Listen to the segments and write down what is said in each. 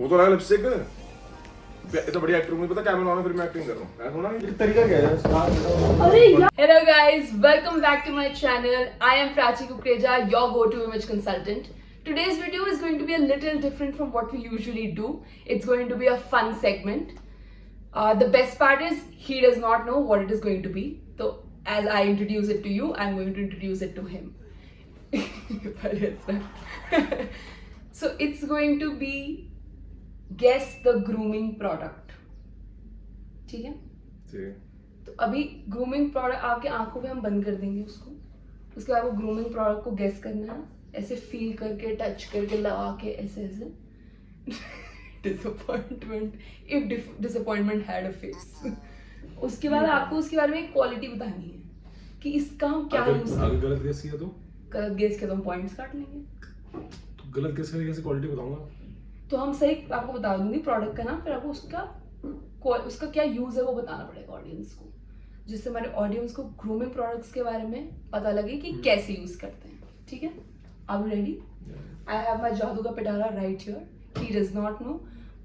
वो तो लगा लिपस्टिक इतना बढ़िया एक्टर मुझे पता कैमरा ऑन फिर मैं एक्टिंग कर रहा हूं ऐसा होना नहीं तरीका क्या है Hello guys, welcome back to my channel. I am Prachi Kukreja, your go-to image consultant. Today's video is going to be a little different from what we usually do. It's going to be a fun segment. The best part is he does not know what it is going to be. So as I introduce it to you, I'm going to introduce it to him. So it's going to be guess the grooming product. ठीक है? तो अभी grooming product आपके आंखों पे हम बंद कर देंगे उसको. उसके बाद वो ग्रूमिंग प्रोडक्ट को गेस करना है, ऐसे फील करके, टच करके, लगा के, ऐसे ऐसे. Disappointment if disappointment had a face. उसके बाद आपको उसके बारे में एक क्वालिटी बतानी है कि इसका हम क्या यूज अगर गलत गेस किया तो हम पॉइंट्स काट लेंगे. तो गलत गेस करके कैसे क्वालिटी बताऊंगा. तो हम सही आपको बता दूंगी प्रोडक्ट का नाम, फिर आपको उसका क्या यूज है वो बताना पड़ेगा ऑडियंस को, जिससे हमारे ऑडियंस को ग्रूमिंग प्रोडक्ट्स के बारे में पता लगे कि कैसे यूज करते हैं. ठीक है, are you ready? I have my जादू का पिटारा right here. He does not know,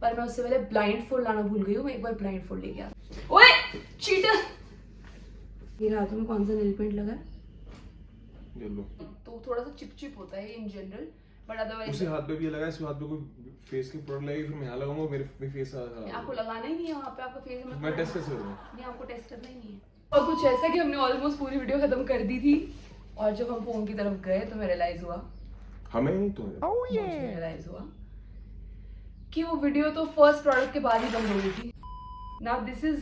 पर मैं उससे पहले ब्लाइंड फोल्ड लाना भूल गई हूँ. मैं एक बार ब्लाइंड फोल्ड लेके आ. ओए चीटर, ये हाथों में कौन सा नेल पेंट लगा है? येलो. तो थोड़ा सा चिपचिप होता है इन जनरल, बट अदरवाइज उसी हाथ पे भी लगा है, इस हाथ पे कोई फेस की प्रोडक्ट लगी फिर मैं यहां लगाऊंगा मेरे फेस आपको लगाना ही नहीं है वहाँ पे. आपका फेस मैं टेस्ट कैसे करूंगा? नहीं, आपको टेस्ट करना ही नहीं है. और कुछ ऐसा कि हमने ऑलमोस्ट पूरी वीडियो खत्म कर दी थी, और जब हम फोन की तरफ गए तो मैं रियलाइज हुआ कि वो वीडियो तो फर्स्ट प्रोडक्ट के बाद ही बंद हो गई थी. Now this is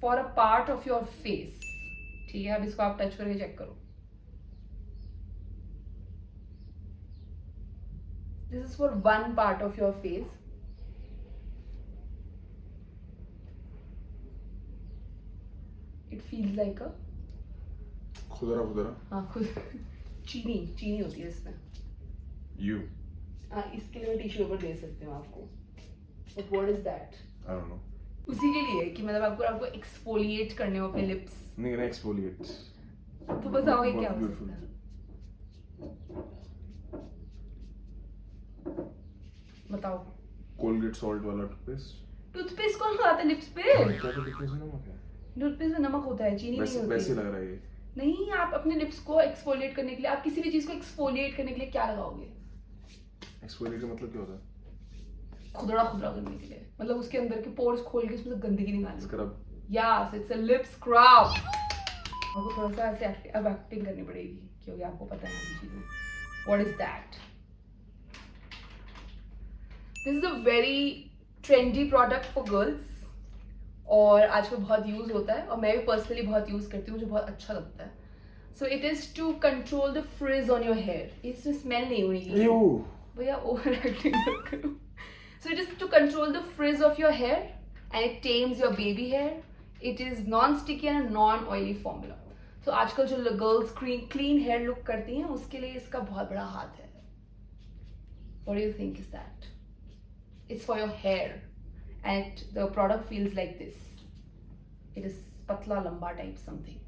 for a part of your face. ठीक है, अब इसको आप टच करके चेक करो. This is for one part of your face. It feels like a खुदरा हाँ खुद चीनी होती है इसमें. यू हाँ, इसके लिए टिश्यू पेपर दे सकते हो आपको. But what is that? I don't know. उसी के लिए कि मतलब आपको एक्सफोलिएट करने हो अपने लिप्स. नहीं ना एक्सफोलिएट. तो बताओगे क्या हो सकता है? बताओ. कोलगेट सॉल्ट वाला टूथपेस्ट कौन खाता है लिप्स पे? क्या तो डिफरेंस है नमक है. टूथपेस्ट में नमक होता है, चीनी नहीं होती. वैसे लग रहा है ये. नहीं, आप अपने लिप्स को एक्सफोलिएट करने के लिए, आप किसी भी चीज को एक्सफोलिएट करने के लिए क्या लगाओगे? एक्सफोलिएट का मतलब क्या होता है? खुदरा करने के लिए, मतलब उसके अंदर के पोर्स खोल के उसमें से गंदगी निकालनी. Scrub. Yes, it's a lip scrub. आपको थोड़ा सा ऐसे अब एक्टिंग करनी पड़ेगी क्योंकि आपको पता है ये चीजें. What is that? This is a very trendy product for girls, और आजकल बहुत यूज होता है, और मैं भी पर्सनली बहुत यूज करती हूँ, मुझे बहुत अच्छा लगता है. So it is to control the frizz on your hair. इसमें स्मेल नहीं होनी चाहिए भैया, ओवर एक्टिंग मत करो. So it is to control the frizz of your hair and it tames your baby hair. It is non sticky and non oily formula. So आजकल जो girls clean hair look करती हैं उसके लिए इसका बहुत बड़ा हाथ है. What do you think is that? It's for your hair, and the product feels like this. It is patla lamba type something.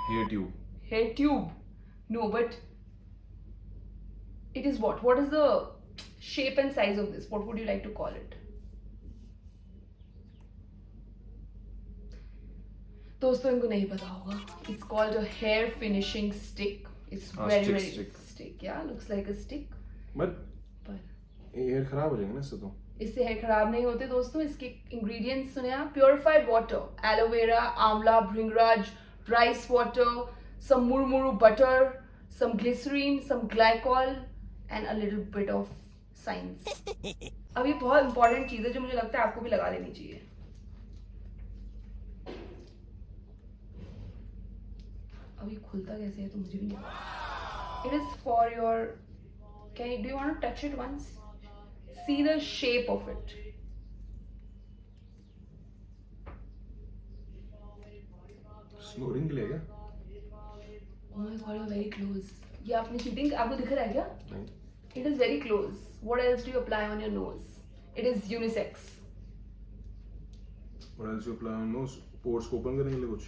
Hair tube. Hair tube. No, but it is what? What is the shape and size of this? What would you like to call it? दोस्तों इनको नहीं पता होगा. It's called a hair finishing stick. It's very stick. Yeah, looks like a stick. But hair खराब हो जाएंगे ना इससे तो. इससे हेयर खराब नहीं होते दोस्तों. इसके इंग्रेडिएंट्स सुने आप? Purified water, aloe vera, amla, bhringraj, rice water, some murumuru butter, some glycerin, some glycol and a little bit of science. अब ये बहुत इंपॉर्टेंट चीज है जो मुझे लगता है आपको भी लगा लेनी चाहिए. अब ये खुलता कैसे है तो मुझे भी नहीं पता. It is for your, can do you want to touch it once? See the shape of it. Snoring के लिए क्या? Oh my God, you're very close. ये आपने चीटिंग, आपको दिख रहा है क्या? नहीं. It is very close. What else do you apply on your nose? It is unisex. What else you apply on nose? Pores को open करने के लिए कुछ?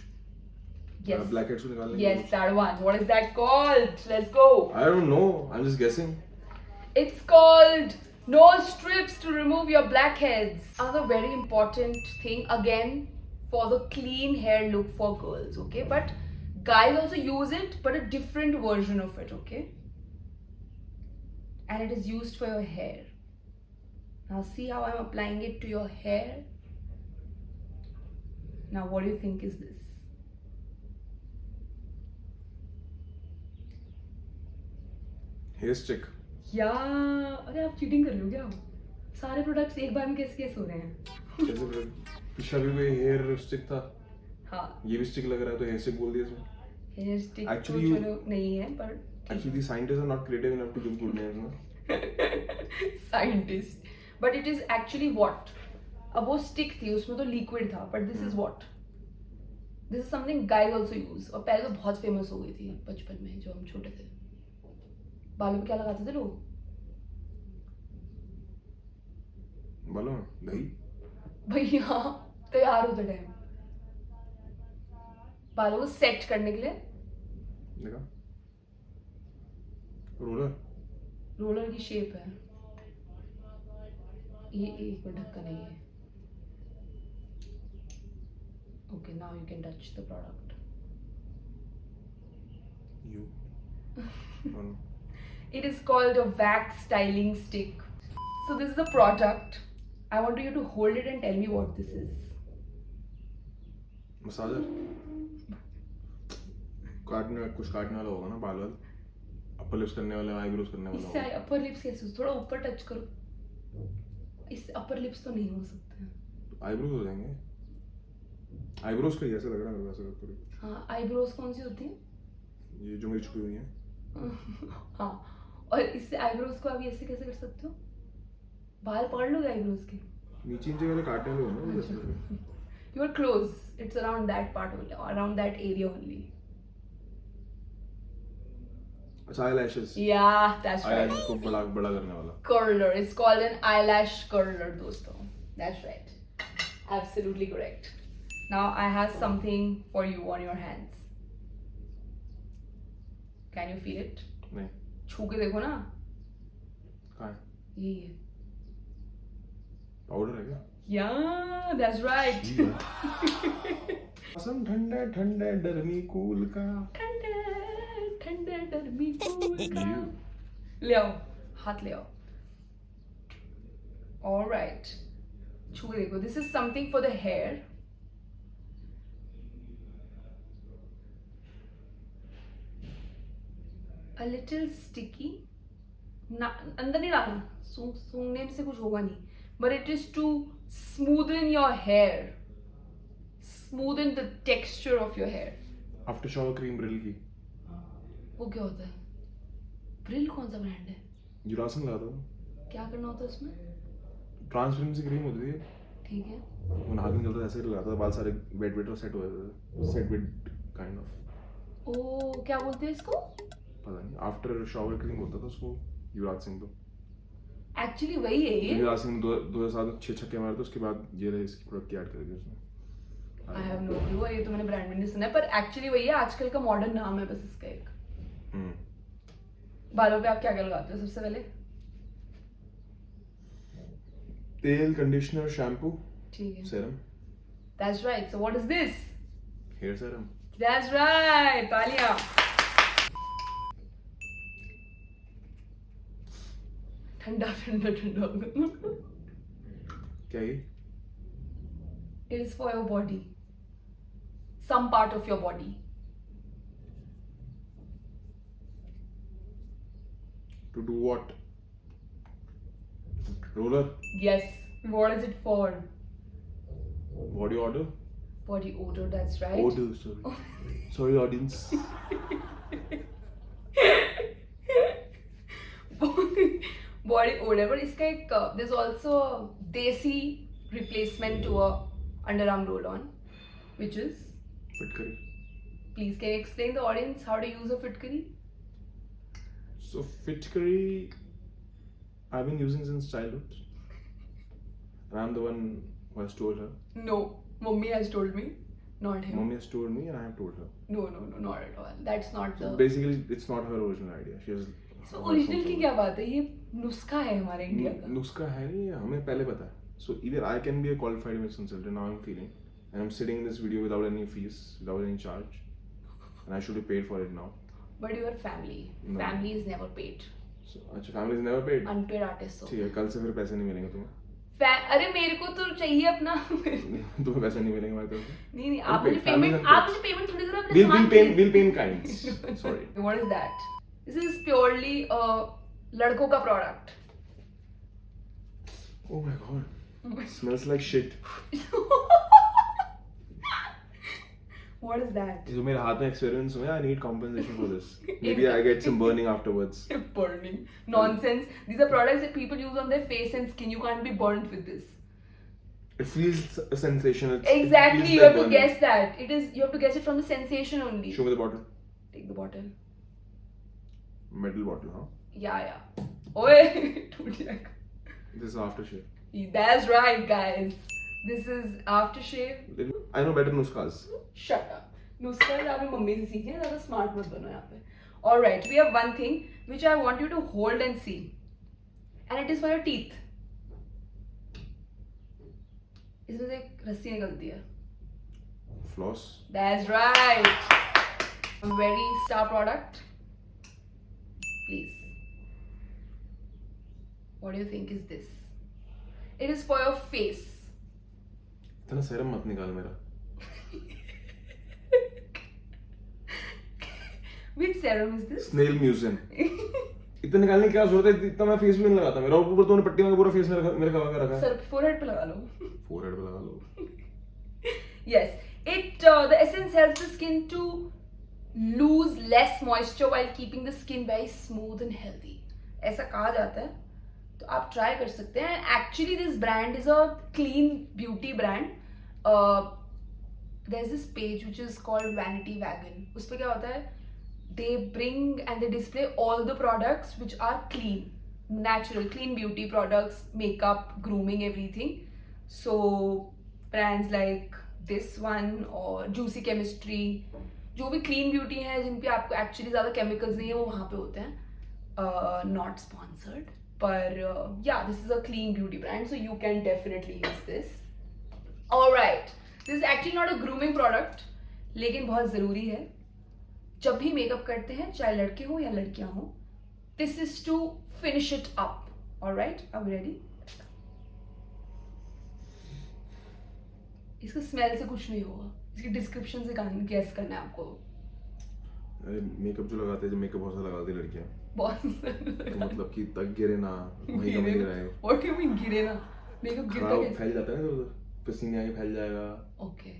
Yes. Blackheads को निकालने के लिए? Yes, that one. What is that called? Let's go. I don't know. I'm just guessing. It's called No strips to remove your blackheads. Another very important thing again for the clean hair look for girls, okay? But guys also use it, but a different version of it, okay? And it is used for your hair. Now see how I'm applying it to your hair. Now what do you think is this? Hair stick या अरे आप cheating कर रहे हो क्या? सारे products एक बार में कैसे कैसे हो रहे हैं? जैसे पिछला भी कोई हेयर स्टिक था, हाँ, ये भी स्टिक लग रहा है तो हेयर स्टिक बोल दिया इसमें. हेयर स्टिक तो Actually you- चलो नहीं है पर Actually, the scientists are not creative enough to give good names. No? Scientist but it is actually what. अब वो स्टिक थी उसमें तो लिक्विड था but this is what. This is something guys also use. और पहले तो बहुत फेमस हो गई थी बचपन में जब हम छोटे थे. बालों पे क्या लगाते थे लोग? बोलो दही. भैया तैयार होते टाइम बालों को सेट करने के लिए देखा रोलर. रोलर की शेप है ये. एक मिनट ढक्कन है ये. Okay now you can touch the product. You. No. It is called a wax styling stick. So this is a product. I want you to hold it and tell me what this is. Massager. काटने कुछ काटने वाला होगा ना बाल वाल. Upper lips करने वाला, आईब्रोज करने वाला इससे होगा. अपर लिप्स कैसे? थोड़ा ऊपर टच करो. इससे अपर लिप्स तो नहीं हो सकते. आईब्रोज हो जाएंगे. आईब्रोज का ही ऐसा लग रहा है वैसे थोड़ी. हाँ आईब्रोज कौन सी होती है? ये जो मेरी छुपी हुई है. हाँ और इससे आईब्रोज को आप ऐसे कैसे कर सकते हो? बाल पकड़ लोगे आईब्रोज के? नीचे नीचे वाले काटने वाले हो ना जैसे. You are close. It's around that part only, around that area only. अच्छा eyelashes. Yeah, that's right. eyelashes को बड़ा बड़ा करने वाला. Curler. It's called an eyelash curler, दोस्तों. That's right. Absolutely correct. Now I have something for you on your hands. Can you feel it? नहीं. छू के देखो ना. कहाँ है? यही है. पाउडर है क्या? Yeah, that's right. मौसम ठंडा ठंडा डरमी कूल का. ठंडे ठंडे डरमी कूल का. You. ले आओ हाथ ले आओ. All right. छू के देखो. This is something for the hair. A little sticky. ना अंदर नहीं डालना. सूंघने से कुछ होगा नहीं. But it is to smoothen your hair. Smoothen the texture of your hair. After shower cream Brill की. वो क्या होता है? ब्रिल कौन सा ब्रांड है? यूरासन लगाता हूँ. क्या करना होता है उसमें? ट्रांसपेरेंसी क्रीम होती है. ठीक है. वो नहा के निकलता है ऐसे ही लगाता था. बाल सारे वेट वेट और सेट हो जाते थे. Set wet kind of. ओ क्या बोलते हैं इसको? पता नहीं. आफ्टर शावर क्रीम होता था उसको. युवराज सिंह तो. एक्चुअली वही है ये. युवराज सिंह 2007 में 6 छक्के मारे थे. उसके बाद ये रहे इसकी प्रोडक्ट की ऐड कर दी उसने. I have no clue. ये तो मैंने ब्रांड में नहीं सुना है पर एक्चुअली वही है. आजकल का मॉडर्न नाम है बस इसका एक. बालों पे आप क्या क्या लगाते हो सबसे पहले? तेल, कंडीशनर, शैम्पू, ठीक है. Serum. That's right. So what is this? Hair serum. That's right. तालियां. ठंडा ठंडा ठंडा. क्या ये? It is for your body. Some part of your body. To do what? Roller? Yes. What is it for? Body odor? Body odor, that's right. Odor, sorry. Sorry, audience. Body odor. But इसका एक there's also a desi replacement to a underarm roll-on, which is. Fitkari. Please, can you explain the audience how to use a Fitkari? So Fitkari, I've been using since childhood. And I'm the one who has told her. No, Mummy has told me, not him. Mommy has told me and I have told her. No, not at all. That's not So the. basically, it's not her original idea. She has. So original की क्या बात है? ये नुस्खा है हमारे India का. नुस्खा है नहीं, हमें पहले पता है. So either I can be a qualified image consultant, now I'm feeling, and I'm sitting in this video without any fees, without any charge, and I should be paid for it now. But your family, No. family is never paid. So अच्छा, family is never paid. Unpaid artists हो. ठीक है, कल से फिर पैसे नहीं मिलेंगे तुम्हें. अरे मेरे को तो चाहिए अपना. तुम्हें पैसे नहीं मिलेंगे हमारी तरफ से. नहीं आप Unpaid, मुझे family पेमेंट is आप मुझे पेमेंट थोड़ी देर अपने सामान We'll pay in kinds. Sorry. What is that? This is purely लड़कों का product. Oh my god. Smells like shit. What is that? जो मेरे हाथ में एक्सपीरियंस हुआ है, I need compensation for this. Maybe I get some burning afterwards. Burning nonsense. These are products that people use on their face and skin. You can't be burnt with this. It feels a sensation. Exactly. It feels You like have to burning. guess that. It is. You have to guess it from the sensation only. Show me the bottle. Take the bottle. Metal bottle, huh? Yeah. Oye, टूट जाएगा. This is aftershave. That's right, guys. This is aftershave. I know better nuskas. Shut up. नुस्खा आपने mummy से सीखे हैं, ज़्यादा smart मत बनो यहाँ पे. All right, we have one thing which I want you to hold and see, and it is for your teeth. इसमें से एक रस्सी निकलती है. Floss. That's right. A very star product. Please. What do you think is this? It is for your face. इतना serum मत निकाल मेरा. Which serum is this? Snail mucin. इतना निकालने की क्या जरूरत है? इतना मैं फेस पे नहीं लगाता. मेरा ऊपर तो पट्टी में पूरा फेस मेरे कवर कर रखा है. सर forehead पे लगा लो. Forehead पे लगा लो. Yes, it the essence helps the skin to lose less moisture while keeping the skin very smooth and healthy. ऐसा कहा जाता है. तो आप ट्राई कर सकते हैं. Actually, this brand is a clean beauty brand. There's this page which is called Vanity Wagon. उस पे क्या होता है? They bring and they display all the products which are clean, natural, clean beauty products, makeup, grooming, everything. So brands like this one or Juicy Chemistry, जो भी clean beauty है जिन पे आपको actually ज़्यादा chemicals नहीं है वो वहाँ पे होते हैं. Not sponsored, but yeah, this is a clean beauty brand, so you can definitely use this. Alright, this is actually not a grooming product, लेकिन बहुत ज़रूरी है. जब भी मेकअप करते हैं, चाहे लड़के हो या लड़कियां हो, this is to finish it up. Alright, are we ready? इसका स्मेल से कुछ नहीं होगा. इसकी डिस्क्रिप्शन से गैस करना है आपको. अरे मेकअप जो लगाते हैं, जब मेकअप बहुत सारा लगाती है लड़कियां, बहुत तो मतलब कि तक गिरे ना, वहीं का वहीं रहे. What do you mean गिरे ना? मेकअप गिरता खराब कैसे? फैल जाता है ना इधर-उधर, पसीने आके फैल जाएगा. Okay,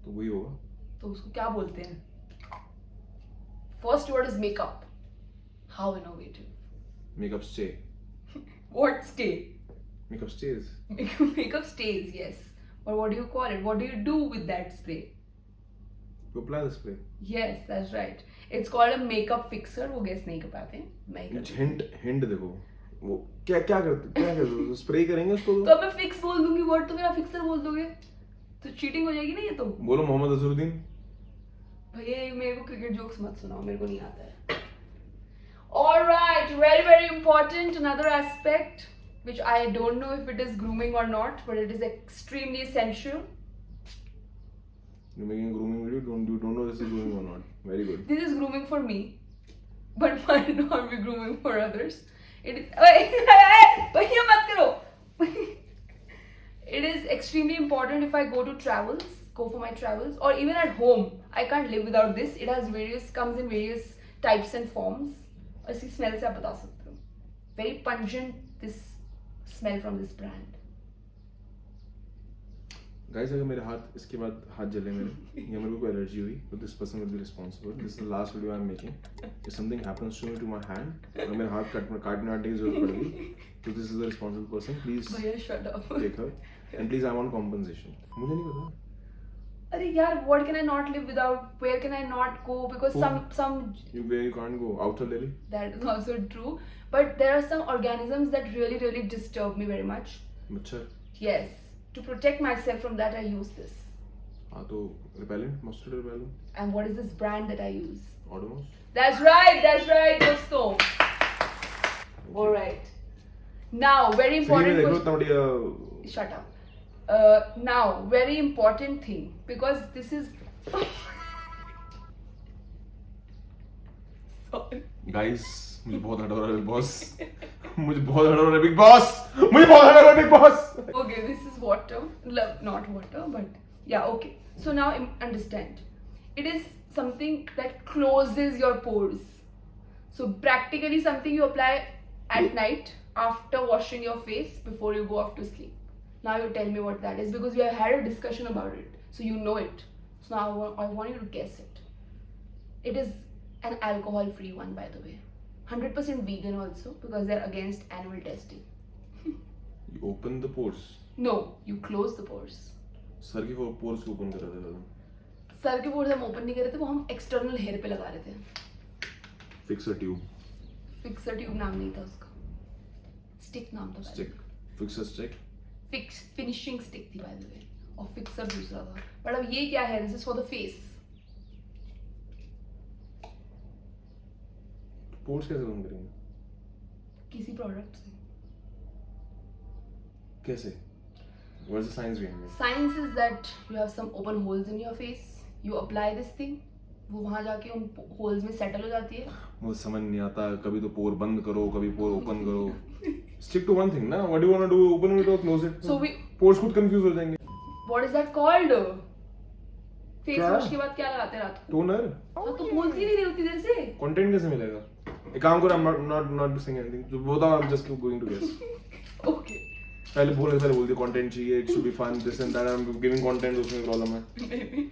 तो वही होगा. तो उसको क्या बोलते हैं? First word is makeup. How innovative. Makeup stay. What stay? Makeup stays. Makeup stays, yes. Or what do you call it? What do you do with that spray? You apply the spray. Yes, that's right. It's called a makeup fixer. वो guess नहीं कर पाते हैं. मैं ही करती हूँ. Hint देखो. वो क्या करते हो? स्प्रे करेंगे उसको. तो अब मैं fix बोल दूंगी word तो मेरा fixer बोल दोगे. तो cheating हो जाएगी ना ये तो. बोलो मोहम्मद अजहरुद्दीन. भैया मेरे को क्रिकेट जोक्स मत सुनाओ, मेरे को नहीं आता है. Alright, very very important. Another aspect which I don't know if it is grooming or not, but it is extremely essential. You're making a grooming video. You don't know this is grooming or not. Very good. This is grooming for me, but might not be grooming for others. It is. भैया मत करो. It is extremely important if I go for my travels, or even at home. I can't live without this. It has comes in various types and forms. और इसकी smell से आप बता सकते हो. Very pungent, this smell from this brand. Guys, अगर मेरे हाथ इसके बाद हाथ जले मेरे या मेरे को कोई एलर्जी हुई तो this person will be responsible. This is the last video I'm making. If something happens to my hand, अगर मेरे हाथ काटने की जरूरत पड़ेगी तो this is the responsible person. Please भैया shut up. take her and please I want compensation. मुझे नहीं पता. अरे यार, what can I not live without? Where can I not go? Because some Where you can't go. Outer Delhi. that is also true. But there are some organisms that really disturb me very much. मच्छर. Yes. To protect myself from that, I use this. हाँ तो repellent, mosquito repellent. And what is this brand that I use? Odomos. That's right, दोस्तों. All right. Now, very important. देखो इतना बढ़िया. Shut up. Now, very important thing, because this is. Sorry. Guys, मुझे बहुत hurt हो रहा है big boss. मुझे बहुत हर्ट हो रहा है बिग बॉस. मुझे बहुत हर्ट हो रहा है big boss. Okay, this is water. Not water, but yeah, okay. So now understand. It is something that closes your pores. So practically something you apply at night after washing your face before you go off to sleep. Now you tell me what that is, because we have had a discussion about it. So you know it. So now I want you to guess it. It is an alcohol-free one, by the way. 100% vegan also, because they're against animal testing. You open the pores. No, you close the pores. Sir के pores को open कर रहे थे. Sir के pores हम open नहीं कर रहे थे, वो हम external hair पे लगा रहे थे. Fixer tube. Fixer tube नाम नहीं था उसका. Stick नाम था. Stick. Fixer stick. Finishing stick थी, by the way. और fixer दूसरा था. But अब ये क्या है? This is for the face. Pores कैसे बंद करेंगे? किसी product से. कैसे? What's the science behind it? Science is that you have some open holes in your face. You apply this thing. वो वहाँ जाके उन holes में settle हो जाती है. मुझे समझ नहीं आता. कभी तो पोर बंद करो, कभी पोर ओपन करो. Stick to one thing, ना? What do you want to do? Open it or close it? So we. Pores खुद confuse हो जाएंगे. What is that called? Face क्या? wash के बाद क्या लगाते हैं रात को? Toner. हाँ तो बोलती नहीं रही उतनी देर से. Content कैसे मिलेगा? एक काम करो. I'm not saying anything. जो बताओ, I'm just going to guess. Okay. पहले बोल दिया कंटेंट चाहिए. It should be fun. This and that. I'm giving content. उसमें प्रॉब्लम है. Maybe.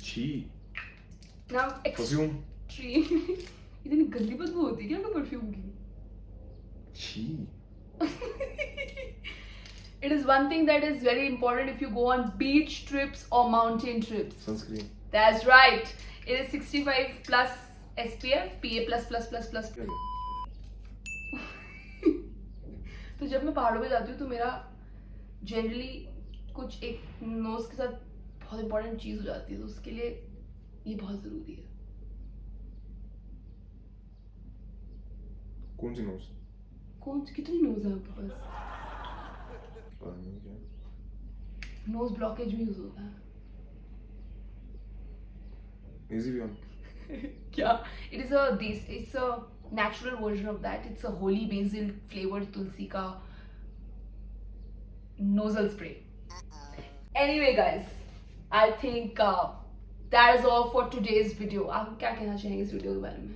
छी. Now Perfume. extreme. इतनी गंदी बदबू होती है क्या आपको परफ्यूम की? छी. It is one thing that is very important if you go on beach trips or mountain trips. Sunscreen. That's right. It is 65 plus SPF, PA plus plus plus plus. तो जब मैं पहाड़ों पे जाती हूँ तो मेरा जनरली कुछ एक नोज के साथ बहुत इंपॉर्टेंट चीज हो जाती है, तो उसके लिए ये बहुत जरूरी है. कौन सी नोज? कितनी नोज है आपके पास? पता नहीं क्या. नोज ब्लॉकेज में यूज होता है. Easy beyond. क्या? It's a natural version of that. It's a holy basil flavored tulsi का nasal spray. Anyway guys, I think that is all for today's video. आप क्या कहना चाहेंगे इस वीडियो के बारे में?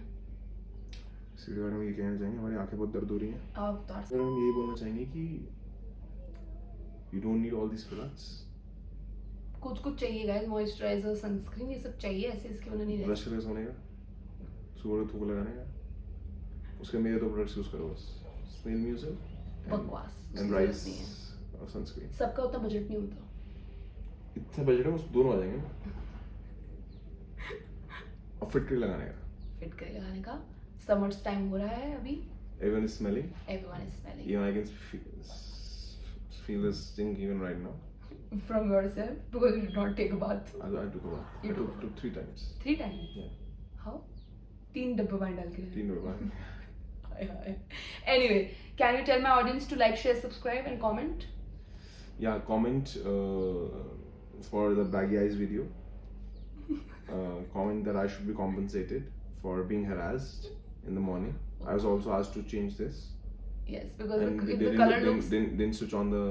इस वीडियो के बारे में ये कहना चाहेंगे हमारी आंखें बहुत दर्द हो रही हैं. आप बता सकते तो हम यही बोलना चाहेंगे कि you don't need all these products. कुछ चाहिए guys, मॉइस्चराइजर, सनस्क्रीन, ये सब चाहिए. ऐसे इसके बिना नहीं रह ब्रश करके सोने का, सुबह थूक लगाने का. उसके मेरे दो प्रोडक्ट्स यूज करो बस. स्नेल म्यूजिक बकवास. एंड राइस और सनस्क्रीन. सबका उतना बजट नहीं होता. इतना बजट है, उस दोनों आ जाएंगे. और फिट करके लगाने का. फिट करके लगाने का. समर्स टाइम हो रहा है अभी. Everyone is smelling. Everyone is smelling. Even I can feel this stink even right now. From yourself, because you did not take a bath. I took a bath. You I took 3 times. 3 times? Yeah. How? 3 डब्बे पानी डाल के. 3 बार. Anyway, can you tell my audience to like, share, subscribe and comment? Yeah, comment for the baggy eyes video. Comment that I should be compensated for being harassed in the morning. I was also asked to change this. Yes, because And if they the color looks. didn't switch on the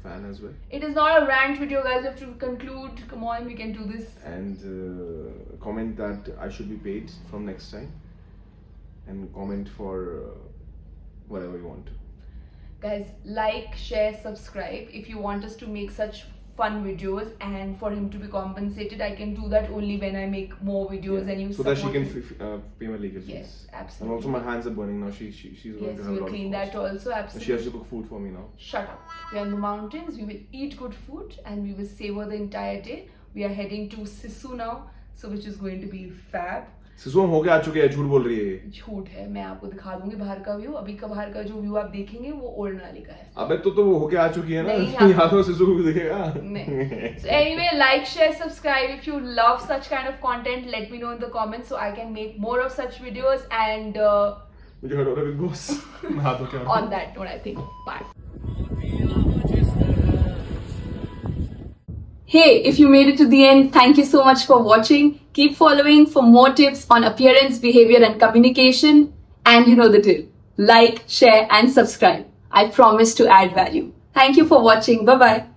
fan as well. It is not a rant video, guys. We have to conclude. Come on, we can do this. And comment that I should be paid from next time. And comment for whatever you want. Guys, like, share, subscribe. If you want us to make such fun videos and for him to be compensated, I can do that only when I make more videos and you so that she support can me. pay my legal fees. Yes, And absolutely. also my hands are burning now. She's going Yes, to have a we'll lot clean of that cost. also. So Absolutely. she has to cook food for me now. Shut up. We are in the mountains. We will eat good food and we will savor the entire day. We are heading to Sisu now, so which is going to be fab. Sissu हम होके आ चुके हैं. झूठ बोल रही है. झूठ है. मैं आपको दिखा दूंगी बाहर का व्यू. अभी का बाहर का जो व्यू आप देखेंगे वो ओल्ड नाली का है. अबे तो वो होके आ चुकी है ना. नहीं, यहाँ तो सिसु को भी दिखेगा. नहीं. So anyway, like, share, subscribe. If you love such kind of content, let me know in the comments so I can make more of such videos. And मुझे हट हो रहा है बिग बॉस मैं हाथ धो के आ रहा हूँ। On that note, I think. Bye. Hey, if you made it to the end, thank you so much for watching. Keep following for more tips on appearance, behavior, and communication. And you know the drill. Like, share, and subscribe. I promise to add value. Thank you for watching. Bye bye.